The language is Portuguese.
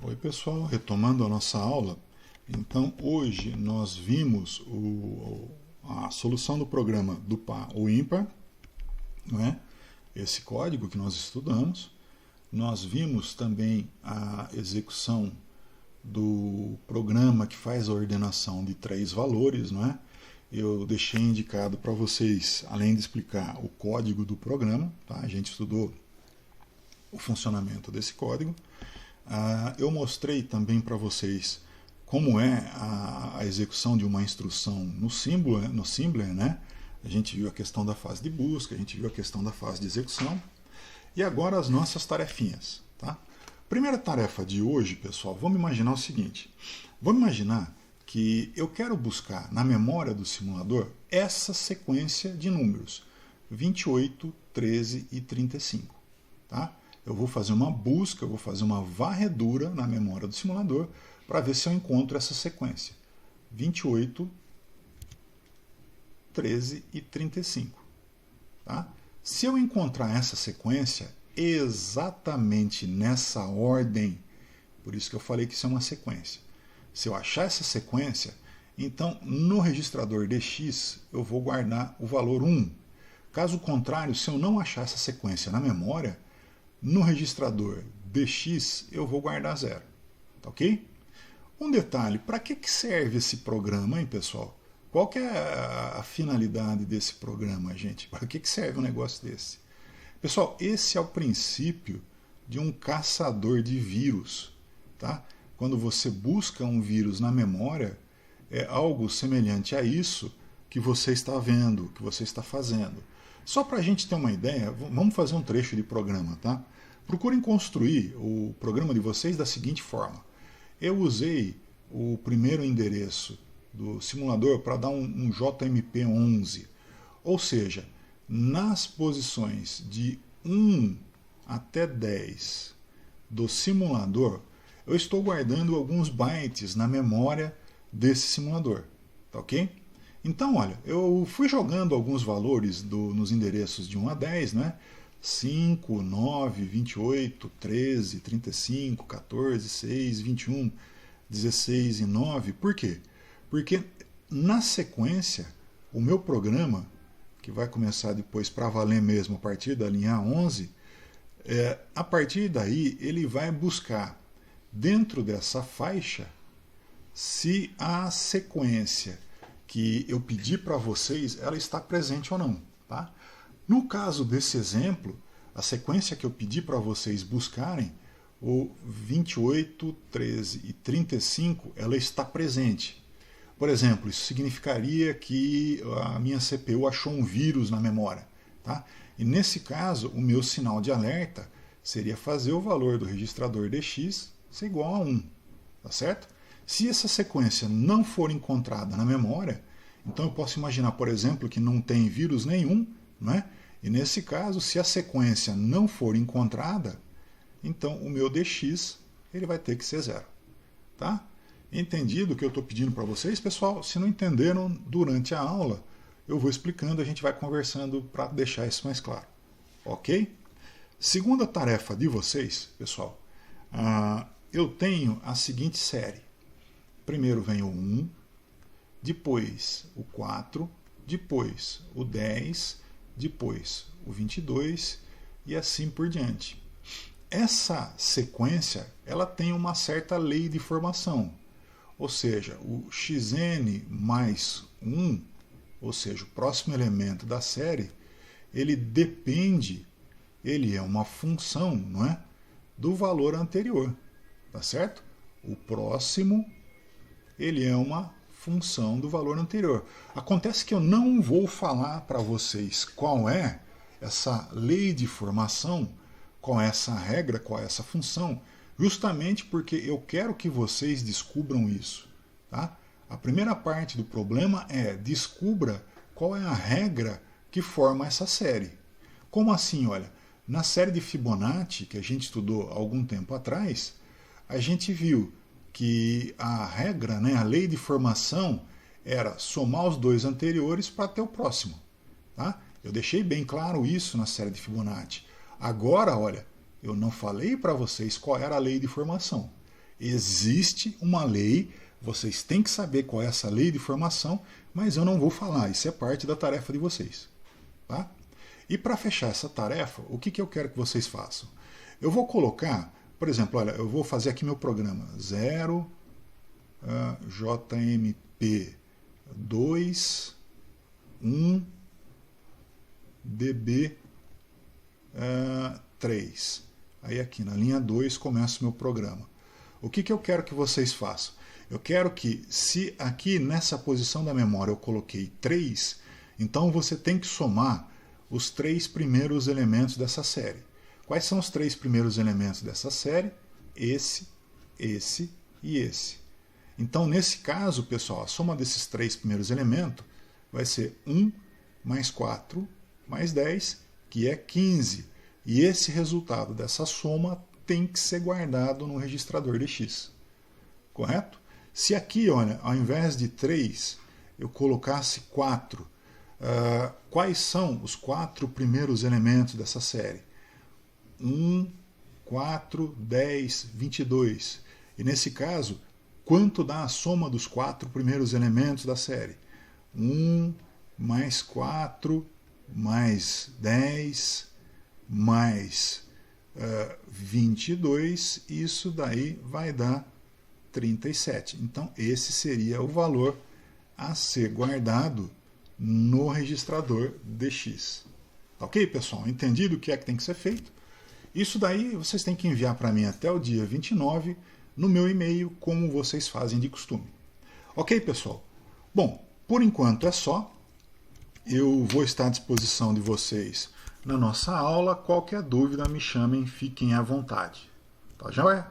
Oi pessoal, retomando a nossa aula. Então hoje nós vimos a solução do programa do par ou ímpar, não é? Esse código que nós estudamos. Nós vimos também a execução do programa que faz a ordenação de três valores, não é? Eu deixei indicado para vocês, além de explicar o código do programa, tá? A gente estudou o funcionamento desse código. Eu mostrei também para vocês como é a execução de uma instrução no Assembler, né? A gente viu a questão da fase de busca, a gente viu a questão da fase de execução. E agora as nossas tarefinhas, tá? Primeira tarefa de hoje, pessoal, vamos imaginar o seguinte. Vamos imaginar que eu quero buscar na memória do simulador essa sequência de números, 28, 13 e 35, tá? Eu vou fazer uma busca, eu vou fazer uma varredura na memória do simulador para ver se eu encontro essa sequência. 28, 13 e 35. Tá? Se eu encontrar essa sequência exatamente nessa ordem, por isso que eu falei que isso é uma sequência. Se eu achar essa sequência, então no registrador DX eu vou guardar o valor 1. Caso contrário, se eu não achar essa sequência na memória, no registrador DX eu vou guardar 0, tá ok? Um detalhe, para que serve esse programa, hein, pessoal? Qual que é a finalidade desse programa, gente? Para que serve um negócio desse? Pessoal, esse é o princípio de um caçador de vírus, tá? Quando você busca um vírus na memória, é algo semelhante a isso que você está vendo, que você está fazendo. Só para a gente ter uma ideia, vamos fazer um trecho de programa, tá? Procurem construir o programa de vocês da seguinte forma. Eu usei o primeiro endereço do simulador para dar um JMP11, ou seja, nas posições de 1 até 10 do simulador, eu estou guardando alguns bytes na memória desse simulador, tá ok? Então, olha, eu fui jogando alguns valores nos endereços de 1 a 10, né? 5, 9, 28, 13, 35, 14, 6, 21, 16 e 9. Por quê? Porque na sequência, o meu programa, que vai começar depois para valer mesmo a partir da linha 11, a partir daí ele vai buscar dentro dessa faixa se a sequência que eu pedi para vocês ela está presente ou não, tá? No caso desse exemplo, a sequência que eu pedi para vocês buscarem, o 28, 13 e 35, ela está presente. Por exemplo, isso significaria que a minha CPU achou um vírus na memória, tá? E nesse caso, o meu sinal de alerta seria fazer o valor do registrador DX ser igual a 1, tá certo? Se essa sequência não for encontrada na memória, então eu posso imaginar, por exemplo, que não tem vírus nenhum, não é? E nesse caso, se a sequência não for encontrada, então o meu DX ele vai ter que ser 0. Tá? Entendido o que eu estou pedindo para vocês, pessoal? Se não entenderam, durante a aula eu vou explicando, a gente vai conversando para deixar isso mais claro. Ok? Segunda tarefa de vocês, pessoal, eu tenho a seguinte série. Primeiro vem o 1, depois o 4, depois o 10, depois o 22 e assim por diante. Essa sequência ela tem uma certa lei de formação, ou seja, o xn mais 1, ou seja, o próximo elemento da série, ele depende, ele é uma função, não é, do valor anterior, tá certo? O próximo, ele é uma função do valor anterior. Acontece que eu não vou falar para vocês qual é essa lei de formação, qual é essa regra, qual é essa função, justamente porque eu quero que vocês descubram isso. Tá? A primeira parte do problema é descubra qual é a regra que forma essa série. Como assim? Olha, na série de Fibonacci, que a gente estudou há algum tempo atrás, a gente viu que a regra, né, a lei de formação, era somar os dois anteriores para ter o próximo. Tá? Eu deixei bem claro isso na série de Fibonacci. Agora, olha, eu não falei para vocês qual era a lei de formação. Existe uma lei, vocês têm que saber qual é essa lei de formação, mas eu não vou falar, isso é parte da tarefa de vocês. Tá? E para fechar essa tarefa, o que eu quero que vocês façam? Eu vou colocar, por exemplo, olha, eu vou fazer aqui meu programa 0 JMP 2 1 DB 3. Aí aqui na linha 2 começa o meu programa. O que eu quero que vocês façam? Eu quero que, se aqui nessa posição da memória eu coloquei 3, então você tem que somar os 3 primeiros elementos dessa série. Quais são os 3 primeiros elementos dessa série? Esse e esse. Então, nesse caso, pessoal, a soma desses 3 primeiros elementos vai ser 1 mais 4 mais 10, que é 15. E esse resultado dessa soma tem que ser guardado no registrador de X. Correto? Se aqui, olha, ao invés de 3, eu colocasse 4, quais são os 4 primeiros elementos dessa série? 1, 4, 10, 22. E nesse caso, quanto dá a soma dos 4 primeiros elementos da série? 1 mais 4 mais 10 mais 22, isso daí vai dar 37. Então, esse seria o valor a ser guardado no registrador DX. Ok, pessoal? Entendido o que é que tem que ser feito? Isso daí vocês têm que enviar para mim até o dia 29 no meu e-mail, como vocês fazem de costume. Ok, pessoal? Bom, por enquanto é só. Eu vou estar à disposição de vocês na nossa aula. Qualquer dúvida, me chamem, fiquem à vontade. Tá, joia?